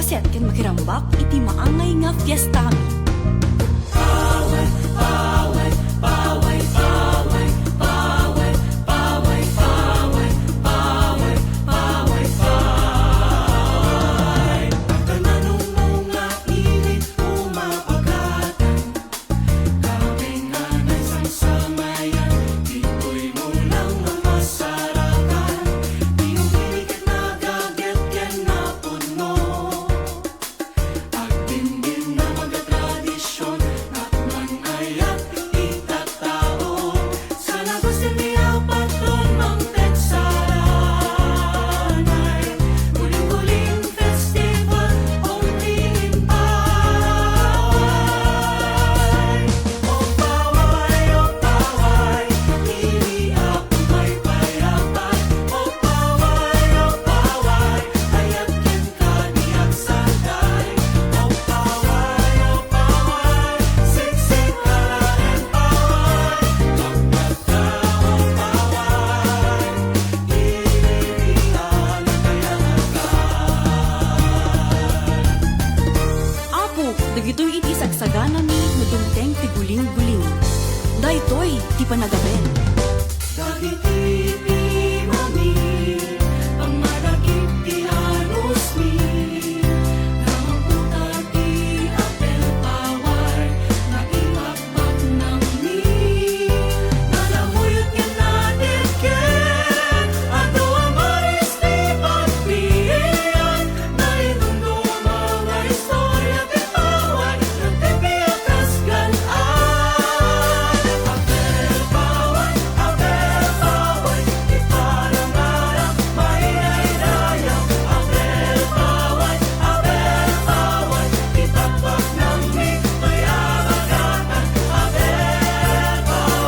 apaset ken makirambak iti maangay nga fiesta mi. Dagitoy iti sagsagana mi nadungteng ti guling-guling. Daytoy ti panagabel. Dagiti ti mami, pangmadagit ti anus mi, namangputan ti apel paway, naimagbag ng mi, nalamuyot ken natin ken, ato amaris ti pagpiyan, nainundo mga istorya ti paway, nagtipiakas ganaan. Apel paway, di parang-arang mahinay-dayang. Apel paway, itapak ng mi, mayabagatan. Apel paway,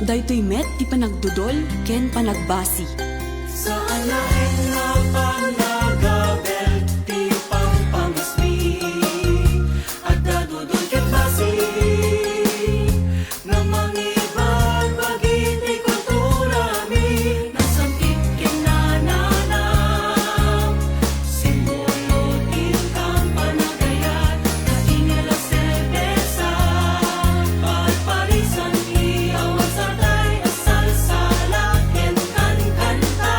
Daytoy met ti panagdudol ken panagbasi. sa alain na panagabel, ti pangpangasmi, at dadudol ket basi, na mangibag bagiti kultura mi, nasangkit ken nananam, simbolo tin kang panagayan, na ingala serbesa, pagparisan iawan sa day asal sala ken kanta.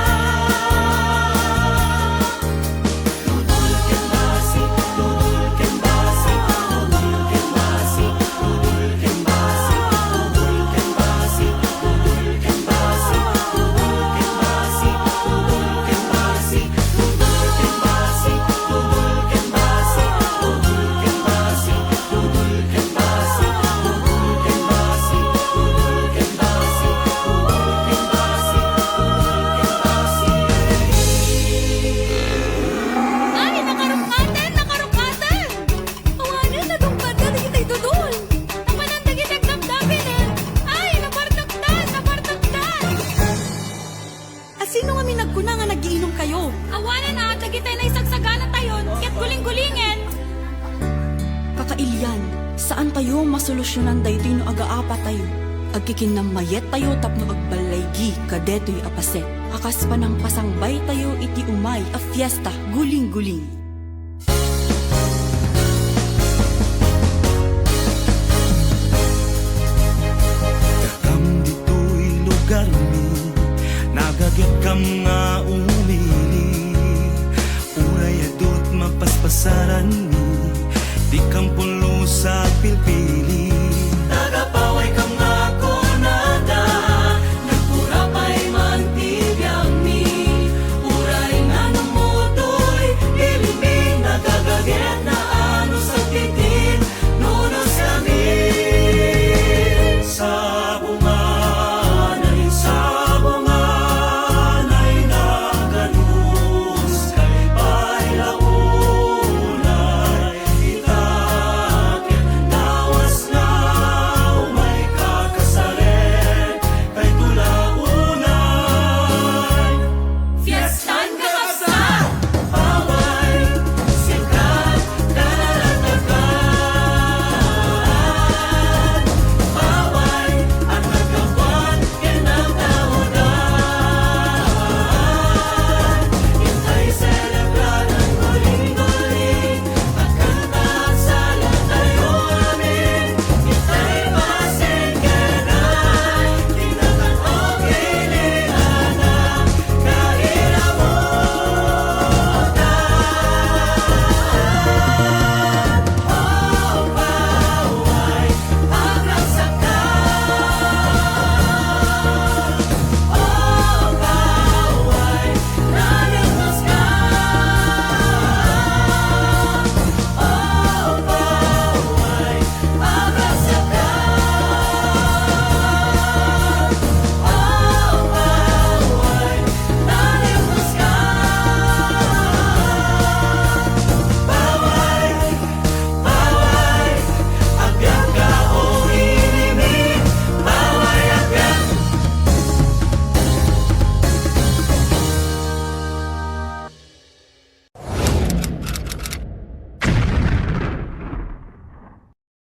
Dudul ken basi, dudul ken basi, dudul ken basi, dudul ken basi, dudul ken basi, dudul ken basi, dudul ken basi, dudul ken basi, dudul ken basi, dudul ken basi, dudul ken basi, dudul ken basi, dudul ken basi, dudul ken basi, dudul ken basi, dudul ken basi. Ay, nakarungkaten! Awanin, nadungkatan, dagitay dudol. Napanan, dagitay damdamin eh. Ay, napartagtan! Sino nga mi nagkuna nga nagiinom kayo? Awanin na, dagitay na isagsagana tayon, ket guling-gulingen. Kakailyan, saan tayo masolusyonan daytoy no agaapa tayo? Agkikin ng mayet tayo tapno agbalaygi kadetoy apaset. Akas pa ng pasangbay tayo iti umay a fiesta guling-guling. Kam dito'y lugar mi, nagagit kam nga umili. Uray adot mapaspasaran mi, di kam pulo sa pilpili.